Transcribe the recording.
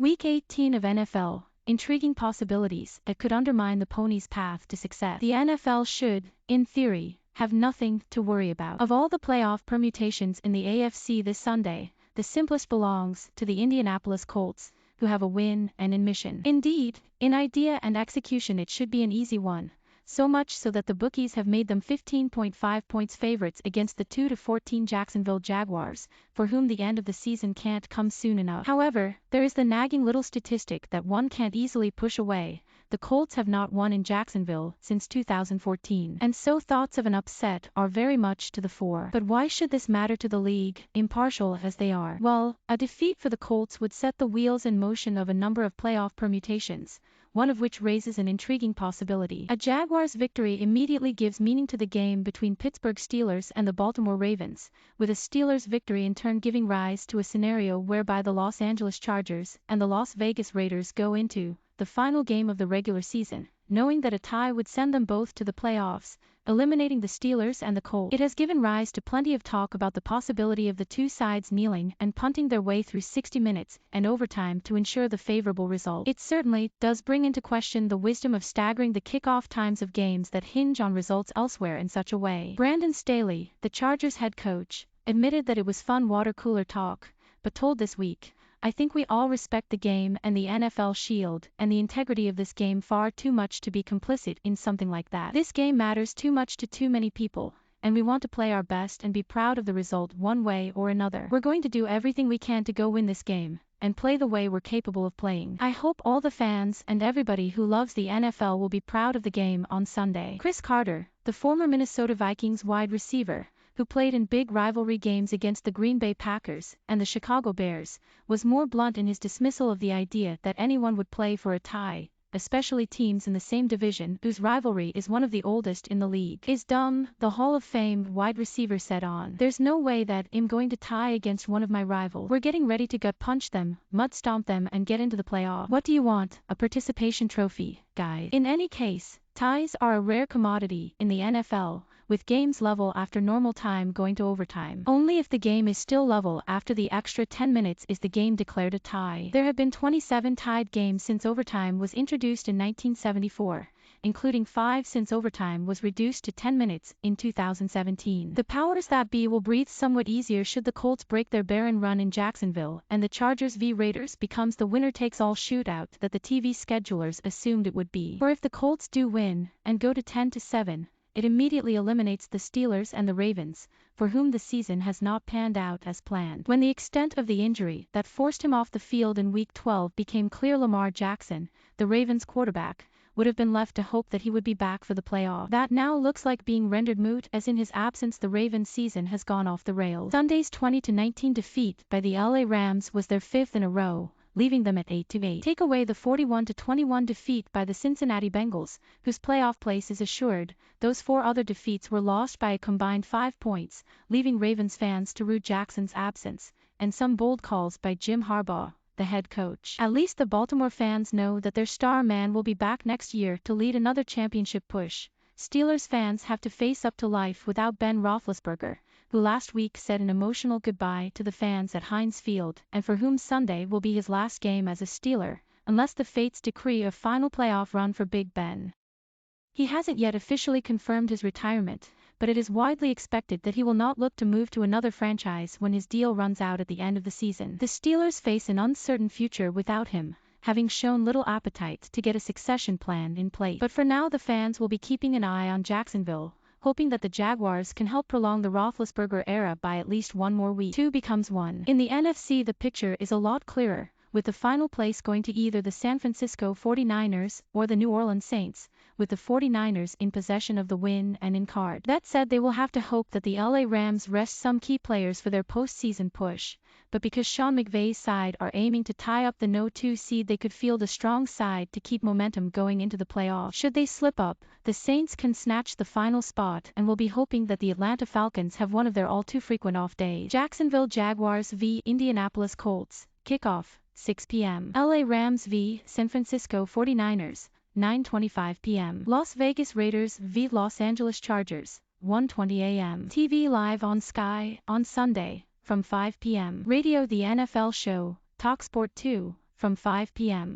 Week 18 of NFL. Intriguing possibilities that could undermine the pony's path to success. The NFL should, in theory, have nothing to worry about. Of all the playoff permutations in the AFC this Sunday, the simplest belongs to the Indianapolis Colts, who have a win and in mission. Indeed, in idea and execution it should be an easy one. So much so that the bookies have made them 15.5 points favorites against the 2-14 Jacksonville Jaguars, for whom the end of the season can't come soon enough. However, there is the nagging little statistic that one can't easily push away. The Colts have not won in Jacksonville since 2014, and so thoughts of an upset are very much to the fore. But why should this matter to the league, impartial as they are? Well, a defeat for the Colts would set the wheels in motion of a number of playoff permutations, one of which raises an intriguing possibility. A Jaguars victory immediately gives meaning to the game between Pittsburgh Steelers and the Baltimore Ravens, with a Steelers victory in turn giving rise to a scenario whereby the Los Angeles Chargers and the Las Vegas Raiders go into the final game of the regular season, knowing that a tie would send them both to the playoffs, eliminating the Steelers and the Colts. It has given rise to plenty of talk about the possibility of the two sides kneeling and punting their way through 60 minutes and overtime to ensure the favorable result. It certainly does bring into question the wisdom of staggering the kickoff times of games that hinge on results elsewhere in such a way. Brandon Staley, the Chargers head coach, admitted that it was fun water cooler talk, but told This Week, "I think we all respect the game and the NFL shield and the integrity of this game far too much to be complicit in something like that. This game matters too much to too many people, and we want to play our best and be proud of the result one way or another. We're going to do everything we can to go win this game and play the way we're capable of playing. I hope all the fans and everybody who loves the NFL will be proud of the game on Sunday." Chris Carter, the former Minnesota Vikings wide receiver, who played in big rivalry games against the Green Bay Packers and the Chicago Bears, was more blunt in his dismissal of the idea that anyone would play for a tie, especially teams in the same division whose rivalry is one of the oldest in the league. "Is dumb," the Hall of Fame wide receiver said on. "There's no way that I'm going to tie against one of my rivals. We're getting ready to gut punch them, mud stomp them and get into the playoff. What do you want, a participation trophy, guys?" In any case, ties are a rare commodity in the NFL, with games level after normal time going to overtime. Only if the game is still level after the extra 10 minutes is the game declared a tie. There have been 27 tied games since overtime was introduced in 1974, including 5 since overtime was reduced to 10 minutes in 2017. The powers that be will breathe somewhat easier should the Colts break their barren run in Jacksonville and the Chargers v Raiders becomes the winner-takes-all shootout that the TV schedulers assumed it would be. For if the Colts do win and go to 10-7, it immediately eliminates the Steelers and the Ravens, for whom the season has not panned out as planned. When the extent of the injury that forced him off the field in Week 12 became clear, Lamar Jackson, the Ravens quarterback, would have been left to hope that he would be back for the playoff. That now looks like being rendered moot, as in his absence the Ravens season has gone off the rails. Sunday's 20-19 defeat by the LA Rams was their 5th in a row, leaving them at 8-8. Take away the 41-21 defeat by the Cincinnati Bengals, whose playoff place is assured. Those 4 other defeats were lost by a combined 5 points, leaving Ravens fans to rue Jackson's absence, and some bold calls by Jim Harbaugh, the head coach. At least the Baltimore fans know that their star man will be back next year to lead another championship push. Steelers fans have to face up to life without Ben Roethlisberger, who last week said an emotional goodbye to the fans at Heinz Field and for whom Sunday will be his last game as a Steeler, unless the fates decree a final playoff run for Big Ben. He hasn't yet officially confirmed his retirement, but it is widely expected that he will not look to move to another franchise when his deal runs out at the end of the season. The Steelers face an uncertain future without him, having shown little appetite to get a succession plan in place. But for now the fans will be keeping an eye on Jacksonville, hoping that the Jaguars can help prolong the Roethlisberger era by at least one more week. 2 becomes 1. In the NFC the picture is a lot clearer, with the final place going to either the San Francisco 49ers or the New Orleans Saints, with the 49ers in possession of the win and in card. That said, they will have to hope that the LA Rams rest some key players for their postseason push, but because Sean McVay's side are aiming to tie up the No. 2 seed, they could field a strong side to keep momentum going into the playoffs. Should they slip up, the Saints can snatch the final spot and will be hoping that the Atlanta Falcons have one of their all-too-frequent off days. Jacksonville Jaguars v Indianapolis Colts, kickoff, 6 p.m. LA Rams v San Francisco 49ers, 9:25 p.m. Las Vegas Raiders v Los Angeles Chargers, 1:20 a.m. TV live on Sky on Sunday from 5 p.m. Radio the NFL show, TalkSport 2, from 5 p.m.